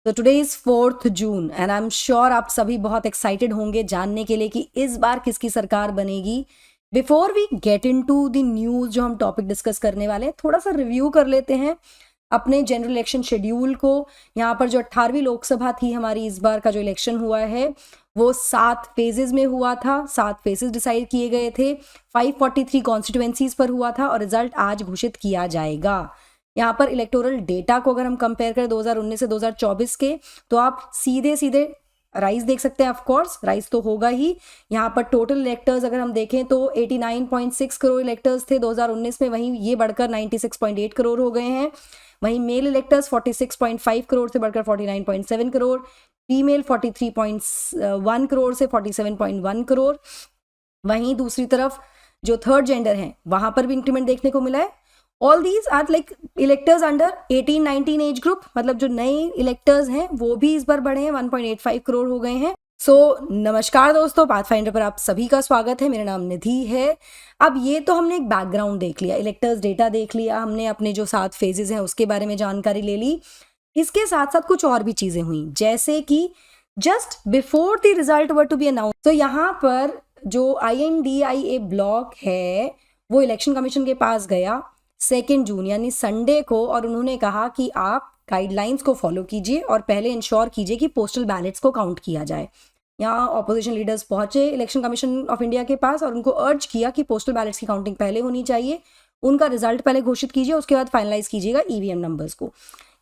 तो today is 4 June and I am sure आप सभी बहुत एक्साइटेड होंगे जानने के लिए कि इस बार किसकी सरकार बनेगी। Before we get into the news जो हम टॉपिक डिस्कस करने वाले हैं, थोड़ा सा रिव्यू कर लेते हैं अपने जनरल इलेक्शन शेड्यूल को। यहाँ पर जो 18वीं लोकसभा थी हमारी, इस बार का जो इलेक्शन हुआ है वो 7 फेजेस में हुआ था। 7 फेजेस डिसाइड किए गए थे, 543 कॉन्स्टिट्यूएंसीज पर हुआ था और रिजल्ट आज घोषित किया जाएगा। यहाँ पर इलेक्टोरल डेटा को अगर हम कंपेयर करें 2019 से 2024 के, तो आप सीधे सीधे राइज देख सकते हैं। ऑफ कोर्स राइज तो होगा ही। यहाँ पर टोटल इलेक्टर्स अगर हम देखें तो 89.6 करोड़ इलेक्टर्स थे 2019 में, वहीं ये बढ़कर 96.8 करोड़ हो गए हैं। वहीं मेल इलेक्टर्स 46.5 करोड़ से बढ़कर 49.7 करोड़, फीमेल 43.1 करोड़ से 47.1 करोड़। वहीं दूसरी तरफ जो थर्ड जेंडर है वहां पर भी इंक्रीमेंट देखने को मिला है। All these are like electors under 18-19 age group, मतलब जो नए इलेक्टर्स हैं वो भी इस बार बढ़े हैं, 1.85 करोड़ हो गए हैं। नमस्कार दोस्तों, पाथफाइंडर पर आप सभी का स्वागत है। मेरा नाम निधि है। अब ये तो हमने एक बैकग्राउंड देख लिया, इलेक्टर्स डेटा देख लिया हमने, अपने जो 7 फेजेस हैं उसके बारे में जानकारी ले ली। इसके साथ साथ कुछ और भी चीजें हुई, जैसे कि just before the result were to be announce, तो यहाँ पर जो INDIA ब्लॉक है वो इलेक्शन कमीशन के पास गया 2 जून यानी संडे को, और उन्होंने कहा कि आप गाइडलाइंस को फॉलो कीजिए और पहले इंश्योर कीजिए कि पोस्टल बैलेट्स को काउंट किया जाए। यहाँ ऑपोजिशन लीडर्स पहुंचे इलेक्शन कमीशन ऑफ इंडिया के पास और उनको अर्ज किया कि पोस्टल बैलेट्स की काउंटिंग पहले होनी चाहिए, उनका रिजल्ट पहले घोषित कीजिए, उसके बाद फाइनलाइज कीजिएगा EVM नंबर्स को।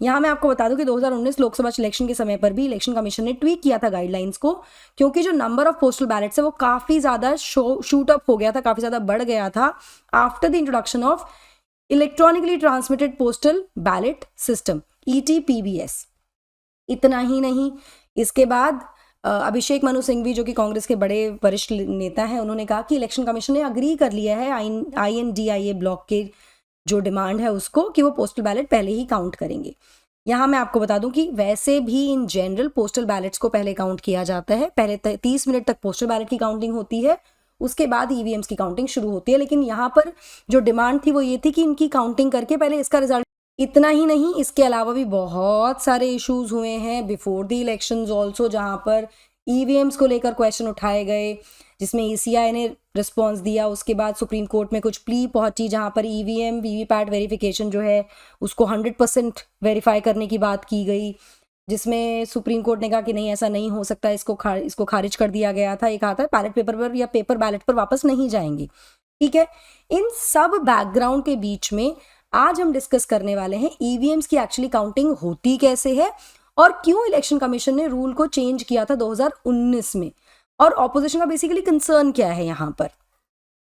यहाँ मैं आपको बता दूं कि 2019 लोकसभा इलेक्शन के समय पर भी इलेक्शन कमीशन ने ट्वीक किया था गाइडलाइंस को, क्योंकि जो नंबर ऑफ पोस्टल बैलेट्स है वो काफी ज्यादा शूट अप हो गया था, काफी ज्यादा बढ़ गया था after the introduction of electronically transmitted postal ballot system ETPBS। इतना ही नहीं, इसके बाद अभिषेक मनु सिंघवी जो कि कांग्रेस के बड़े वरिष्ठ नेता हैं, उन्होंने कहा कि इलेक्शन कमीशन ने अग्री कर लिया है INDIA ब्लॉक के जो डिमांड है उसको, कि वो पोस्टल बैलेट पहले ही काउंट करेंगे। यहाँ मैं आपको बता दूं कि वैसे भी इन जनरल पोस्टल बैलेट्स को पहले काउंट किया जाता है, पहले 30 मिनट तक पोस्टल बैलेट की काउंटिंग होती है, उसके बाद EVMs की काउंटिंग शुरू होती है। लेकिन यहाँ पर जो डिमांड थी वो ये थी कि इनकी काउंटिंग करके पहले इसका रिजल्ट। इतना ही नहीं, इसके अलावा भी बहुत सारे इश्यूज हुए हैं बिफोर द इलेक्शंस ऑल्सो, जहाँ पर EVMs को लेकर क्वेश्चन उठाए गए, जिसमें ECI ने रिस्पॉन्स दिया। उसके बाद सुप्रीम कोर्ट में कुछ प्ली पहुंची, जहाँ पर EVM VVPAT वेरिफिकेशन जो है उसको 100% वेरीफाई करने की बात की गई, जिसमें सुप्रीम कोर्ट ने कहा कि नहीं, ऐसा नहीं हो सकता, इसको खारिज कर दिया गया था। ये कहा था बैलेट पेपर पर या पेपर बैलेट पर वापस नहीं जाएंगे। ठीक है, इन सब बैकग्राउंड के बीच में आज हम डिस्कस करने वाले हैं EVMs की एक्चुअली काउंटिंग होती कैसे है और क्यों इलेक्शन कमीशन ने रूल को चेंज किया था 2019 में, और ऑपोजिशन का बेसिकली कंसर्न क्या है यहाँ पर।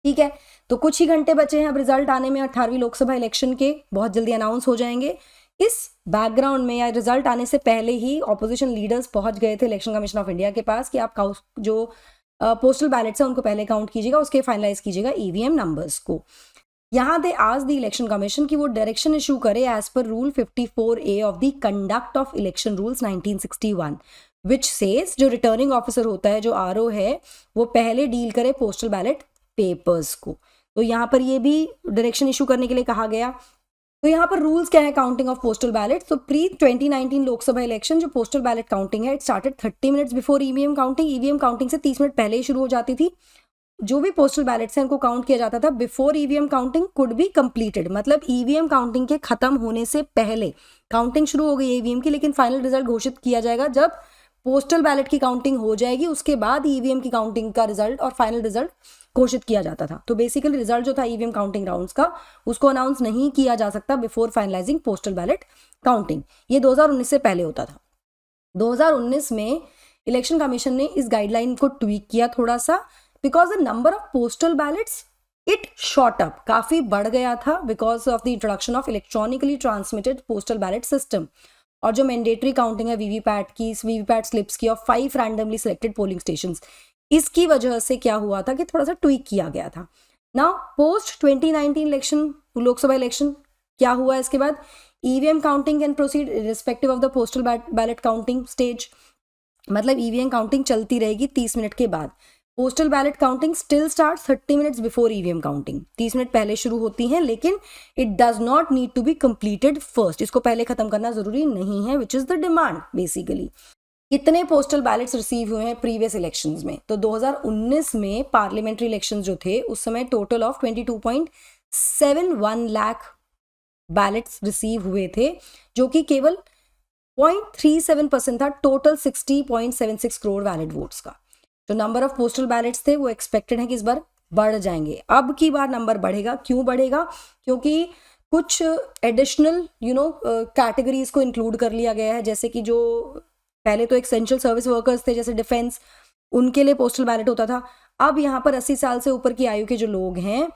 ठीक है, तो कुछ ही घंटे बचे हैं अब रिजल्ट आने में 18वीं लोकसभा इलेक्शन के, बहुत जल्दी अनाउंस हो जाएंगे। इस बैकग्राउंड में या रिजल्ट आने से पहले ही ऑपोजिशन लीडर्स पहुंच गए थे इलेक्शन कमीशन ऑफ इंडिया के पास कि आप जो पोस्टल बैलेट्स हैं उनको पहले काउंट कीजिएगा, उसके फाइनलाइज कीजिएगा EVM नंबर्स को। यहाँ दे आज द इलेक्शन कमीशन की वो डायरेक्शन इशू करे एज पर rule 54A of the conduct of election rules 1961, which says जो रिटर्निंग ऑफिसर होता है, जो RO है, वो पहले डील करे पोस्टल बैलेट पेपर्स को। तो यहाँ पर ये भी डायरेक्शन इशू करने के लिए कहा गया। तो यहाँ पर रूल्स क्या है काउंटिंग ऑफ पोस्टल बैलेट। तो प्री 2019 लोकसभा इलेक्शन जो पोस्टल बैलेट काउंटिंग है, it started 30 minutes before EVM counting. EVM counting से 30 मिनट पहले ही शुरू हो जाती थी। जो भी पोस्टल बैलेट्स हैं उनको काउंट किया जाता था before EVM counting could be completed, मतलब EVM काउंटिंग के खत्म होने से पहले काउंटिंग शुरू हो गई EVM की, लेकिन फाइनल रिजल्ट घोषित किया जाएगा जब पोस्टल बैलेट की काउंटिंग हो जाएगी, उसके बाद EVM की काउंटिंग का रिजल्ट और फाइनल रिजल्ट घोषित किया जाता था। तो बेसिकली रिजल्ट जो था EVM काउंटिंग राउंड्स का, उसको अनाउंस नहीं किया जा सकता before finalising postal ballot counting. ये 2019 से पहले होता था। 2019 में इलेक्शन कमीशन ने इस गाइडलाइन को ट्वीक किया थोड़ा सा, because the number of postal ballets it shot up, काफी बढ़ गया था because of the introduction of electronically transmitted postal ballot system. और जो मैंडेटरी काउंटिंग है VVPAT की, VVPAT स्लिप्स की और 5 रैंडमली सिलेक्टेड पोलिंग स्टेशंस, इसकी वजह से क्या हुआ था कि थोड़ा सा ट्वीक किया गया था। Now post 2019 election, Lok Sabha election क्या हुआ इसके बाद, EVM counting can proceed respective of the postal ballot counting stage, मतलब EVM काउंटिंग चलती रहेगी 30 मिनट के बाद। Postal ballot counting still start 30 minutes before EVM counting, 30 minute पहले शुरू होती हैं, लेकिन it does not need to be completed first, इसको पहले खत्म करना जरूरी नहीं है, which is the demand basically. कितने पोस्टल बैलेट्स रिसीव हुए हैं प्रीवियस इलेक्शंस में? तो 2019 में पार्लियामेंट्री इलेक्शंस जो थे उस समय total of 22.71 lakh ballets receive हुए थे, जो कि केवल 0.37% था टोटल 60.76 करोड़ वैलिड वोट्स का। जो नंबर ऑफ पोस्टल बैलेट्स थे वो एक्सपेक्टेड है कि इस बार बढ़ जाएंगे। अब की बार नंबर बढ़ेगा। क्यों बढ़ेगा? क्योंकि कुछ एडिशनल कैटेगरीज को इंक्लूड कर लिया गया है, जैसे कि जो पहले तो एसेंशियल सर्विस वर्कर्स थे जैसे डिफेंस, उनके लिए पोस्टल बैलेट होता था। अब यहाँ पर 80 साल से ऊपर की आयु के जो लोग हैं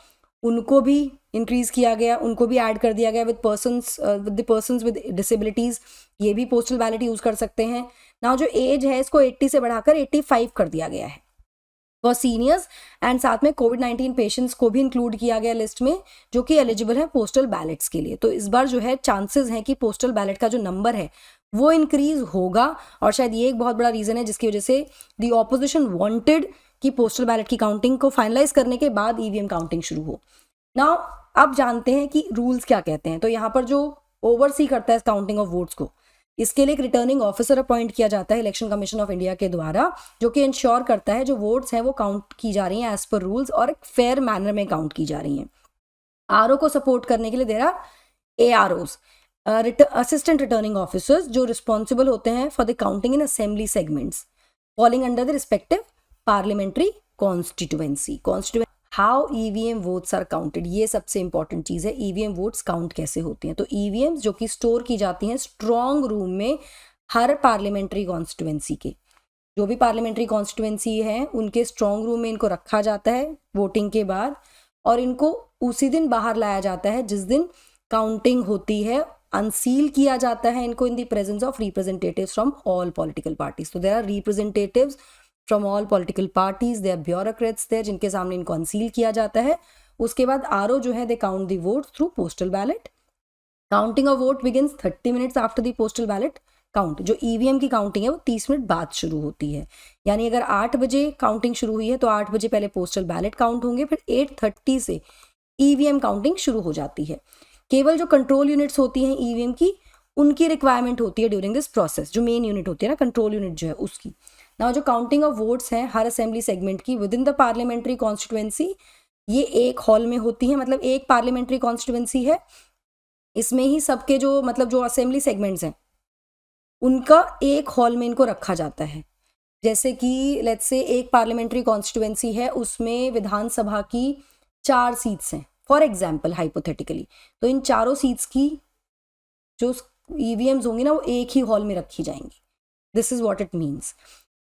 उनको भी इंक्रीज किया गया, उनको भी ऐड कर दिया गया with the persons with disabilities, ये भी पोस्टल बैलेट यूज कर सकते हैं ना। जो एज है इसको 80 से बढ़ाकर 85 कर दिया गया है फॉर सीनियर्स, एंड साथ में कोविड-19 पेशेंट्स को भी इंक्लूड किया गया लिस्ट में, जो कि एलिजिबल है पोस्टल बैलेट्स के लिए। तो इस बार जो है चांसेस हैं कि पोस्टल बैलेट का जो नंबर है वो इंक्रीज होगा, और शायद ये एक बहुत बड़ा रीजन है जिसकी वजह से दी ऑपोजिशन वांटेड कि पोस्टल बैलेट की काउंटिंग को फाइनलाइज करने के बाद ईवीएम काउंटिंग शुरू हो। नाउ अब जानते हैं कि रूल्स क्या कहते हैं। तो यहाँ पर जो ओवरसी करता है काउंटिंग ऑफ वोट्स को, इसके लिए एक रिटर्निंग ऑफिसर अपॉइंट किया जाता है इलेक्शन कमीशन ऑफ इंडिया के द्वारा, जो कि इंश्योर करता है जो वोट्स हैं वो काउंट की जा रही हैं एज पर रूल्स और एक फेयर मैनर में काउंट की जा रही हैं। आरओ को सपोर्ट करने के लिए there are AROs, assistant returning officers, जो रिस्पॉन्सिबल होते हैं for the counting in assembly segments falling under the respective parliamentary constituency. How EVM votes are counted, ये सबसे इंपॉर्टेंट चीज है। ईवीएम वोट्स काउंट कैसे होती हैं? तो ईवीएम्स जो कि स्टोर की जाती हैं स्ट्रॉन्ग रूम में हर पार्लियामेंट्री कॉन्स्टिट्यूएंसी के, जो भी पार्लियामेंट्री कॉन्स्टिट्यूएंसी है उनके स्ट्रॉन्ग रूम में इनको रखा जाता है वोटिंग के बाद, और इनको उसी दिन बाहर लाया जाता है जिस दिन काउंटिंग होती है। अनसील किया जाता है इनको in the presence of representatives from all political parties. तो there are representatives from all political parties, they are bureaucrats there, जिनके सामने इनको अनसील किया जाता है। उसके बाद आरओ जो है they count the votes through postal ballot. Counting of vote begins 30 minutes after the postal ballot count. जो ईवीएम की काउंटिंग है वो 30 मिनट बाद शुरू होती है, यानी अगर 8 बजे काउंटिंग शुरू हुई है तो 8 बजे पहले पोस्टल बैलेट काउंट होंगे, फिर 8:30 से ईवीएम काउंटिंग शुरू हो जाती है। केवल जो कंट्रोल यूनिट्स होती हैं ईवीएम की, उनकी रिक्वायरमेंट होती है ड्यूरिंग दिस प्रोसेस। जो मेन यूनिट होती है ना कंट्रोल यूनिट जो है उसकी। ना जो काउंटिंग ऑफ वोट्स हैं हर असेंबली सेगमेंट की with in the parliamentary constituency, ये एक हॉल में होती है। मतलब एक पार्लियामेंट्री कॉन्स्टिट्यूएंसी है, इसमें ही सबके जो जो असेंबली सेगमेंट्स हैं उनका एक हॉल में इनको रखा जाता है। जैसे कि लेट्स से एक पार्लियामेंट्री कॉन्स्टिट्यूएंसी है, उसमें विधानसभा की 4 सीट्स हैं फॉर एग्जाम्पल हाइपोथेटिकली, तो इन चारों सीट्स की जो ईवीएम्स होंगी ना वो एक ही हॉल में रखी जाएंगी। This is what it means,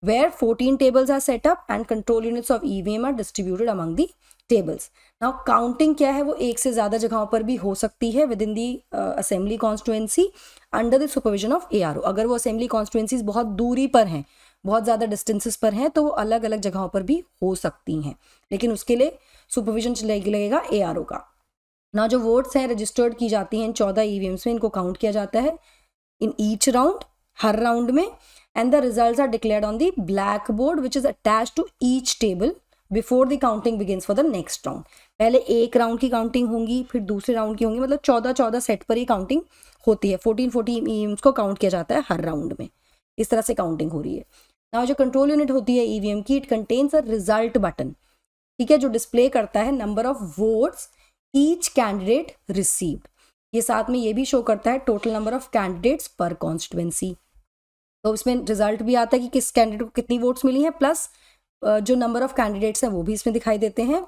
where 14 tables are set up and control units of EVM are distributed among the tables. Now counting क्या है वो एक से ज़्यादा जगहों पर भी हो सकती है with in the assembly constituency under the supervision of ARO। अगर वो असेंबली कॉन्स्टिट्यूएंसीज बहुत दूरी पर हैं, बहुत ज़्यादा डिस्टेंसेस पर हैं, तो वो अलग अलग जगहों पर भी हो सकती हैं, लेकिन उसके लिए सुपरविजन लगेगा ARO का। ना जो वोट्स हैं रजिस्टर्ड की जाती हैं इन 14 EVMs में, इनको काउंट किया जाता है in each round, her round में, and the results are declared on the blackboard which is attached to each table before the counting begins for the next round. पहले एक राउंड की काउंटिंग होंगी, फिर दूसरे राउंड की होंगी, मतलब 14 सेट पर ही काउंटिंग होती है। 14 EVMs को काउंट किया जाता है हर राउंड में, इस तरह से काउंटिंग हो रही है। ना जो कंट्रोल यूनिट होती है ईवीएम की, it contains a result button, ठीक है, जो डिस्प्ले करता है number of votes each candidate received. ये साथ में ये भी शो करता है टोटल नंबर ऑफ कैंडिडेट्स पर कॉन्स्टिट्यूएंसी। तो इसमें रिजल्ट भी आता है कि किस कैंडिडेट को कितनी वोट्स मिली हैं, प्लस जो नंबर ऑफ कैंडिडेट्स हैं वो भी इसमें दिखाई देते हैं।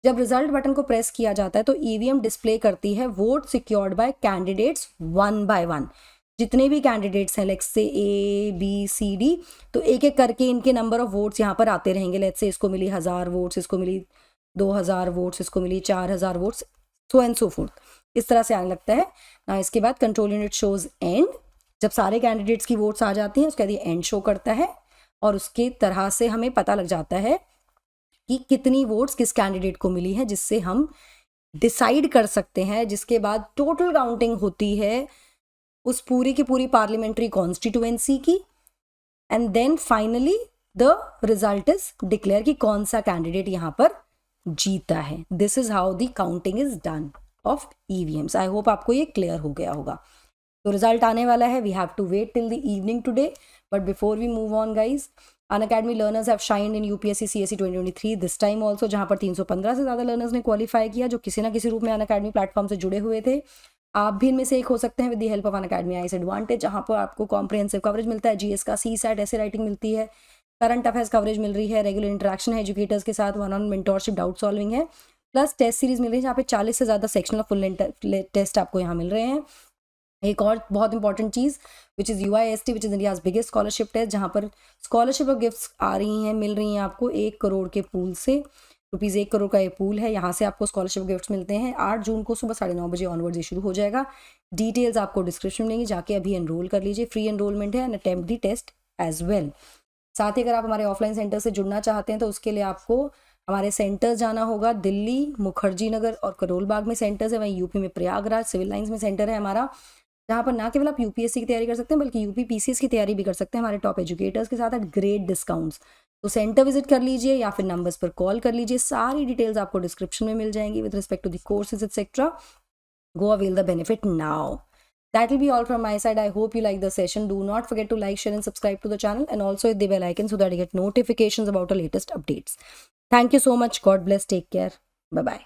जब रिजल्ट बटन को प्रेस किया जाता है तो ईवीएम डिस्प्ले करती है vote secured by candidates 1 by 1। जितने भी कैंडिडेट्स हैं let's say A B C D, तो एक एक करके इनके नंबर ऑफ वोट्स यहाँ पर आते रहेंगे। लेट्स से इसको मिली 1000 वोट्स, इसको मिली 2000 वोट्स, इसको मिली 4000 votes, so and so fourth, इस तरह से आने लगता है ना। इसके बाद कंट्रोल यूनिट शोज एंड, जब सारे कैंडिडेट्स की वोट्स आ जाती हैं उसके बाद ये एंड शो करता है, और उसके तरह से हमें पता लग जाता है कि कितनी वोट्स किस कैंडिडेट को मिली है, जिससे हम डिसाइड कर सकते हैं। जिसके बाद टोटल काउंटिंग होती है उस पूरी की पूरी पार्लियामेंट्री कॉन्स्टिट्यूएंसी की, and then finally the result is declare कि कौन सा कैंडिडेट यहाँ पर जीता है. This is how the counting is done of EVMs. I hope आपको ये क्लियर हो गया होगा. तो रिजल्ट आने वाला है. We have to wait till the evening today. But before we move on guys, Unacademy learners have shined in UPSC CSC 2023 this time also, जहाँ पर 315 से ज़्यादा लर्नर्स ने क्वालिफाई किया जो किसी ना किसी रूप में अनअकैडमी प्लेटफॉर्म से जुड़े हुए थे. आप भी इनमें से एक हो सकते हैं with the help of Unacademy ice advantage, जहाँ पर आपको कॉम्प्रिहेंसिव कवरेज मिलता है. जीएस का CSAT ऐसे राइटिंग मिलती है, करंट अफेयर्स कवरेज मिल रही है, रेगुलर इंटरेक्शन है एजुकेटर्स के साथ, one on mentorship, doubt solving है, प्लस टेस्ट सीरीज मिल रही है जहाँ पे 40 से ज़्यादा सेक्शनल और फुल टेस्ट आपको यहाँ मिल रहे हैं. एक और बहुत इंपॉर्टेंट चीज़ which is UIST which is India's biggest scholarship test, जहाँ पर स्कॉलरशिप और गिफ्ट्स आ रही हैं, मिल रही हैं आपको 1 करोड़ के पूल से. रुपीज़ 1 करोड़ का ये पूल है, यहाँ से आपको स्कॉलरशिप गिफ्ट्स मिलते हैं. 8 जून को सुबह 9:30 बजे ऑनवर्ड्स ये शुरू हो जाएगा. डिटेल्स आपको डिस्क्रिप्शन मिलेंगी, जाके अभी एनरोल कर लीजिए. फ्री एनरोलमेंट है and attempt the test as well. साथ ही अगर आप हमारे ऑफलाइन सेंटर से जुड़ना चाहते हैं तो उसके लिए आपको हमारे सेंटर्स जाना होगा. दिल्ली, मुखर्जी नगर और करोल बाग में सेंटर्स है. वहीं यूपी में प्रयागराज सिविल लाइंस में सेंटर है हमारा, जहाँ पर ना केवल आप यूपीएससी की तैयारी कर सकते हैं बल्कि यूपी पीसीएस की तैयारी भी कर सकते हैं हमारे टॉप एजुकेटर्स के साथ एट ग्रेट डिस्काउंट्स. तो सेंटर विजिट कर लीजिए या फिर नंबर्स पर कॉल कर लीजिए. सारी डिटेल्स आपको डिस्क्रिप्शन में मिल जाएंगी with respect to the courses etcetera. Go avail the benefit now. That will be all from my side. I hope you like the session. Do not forget to like, share and subscribe to the channel and also hit the bell icon so that you get notifications about our latest updates. Thank you so much. God bless. Take care. Bye-bye.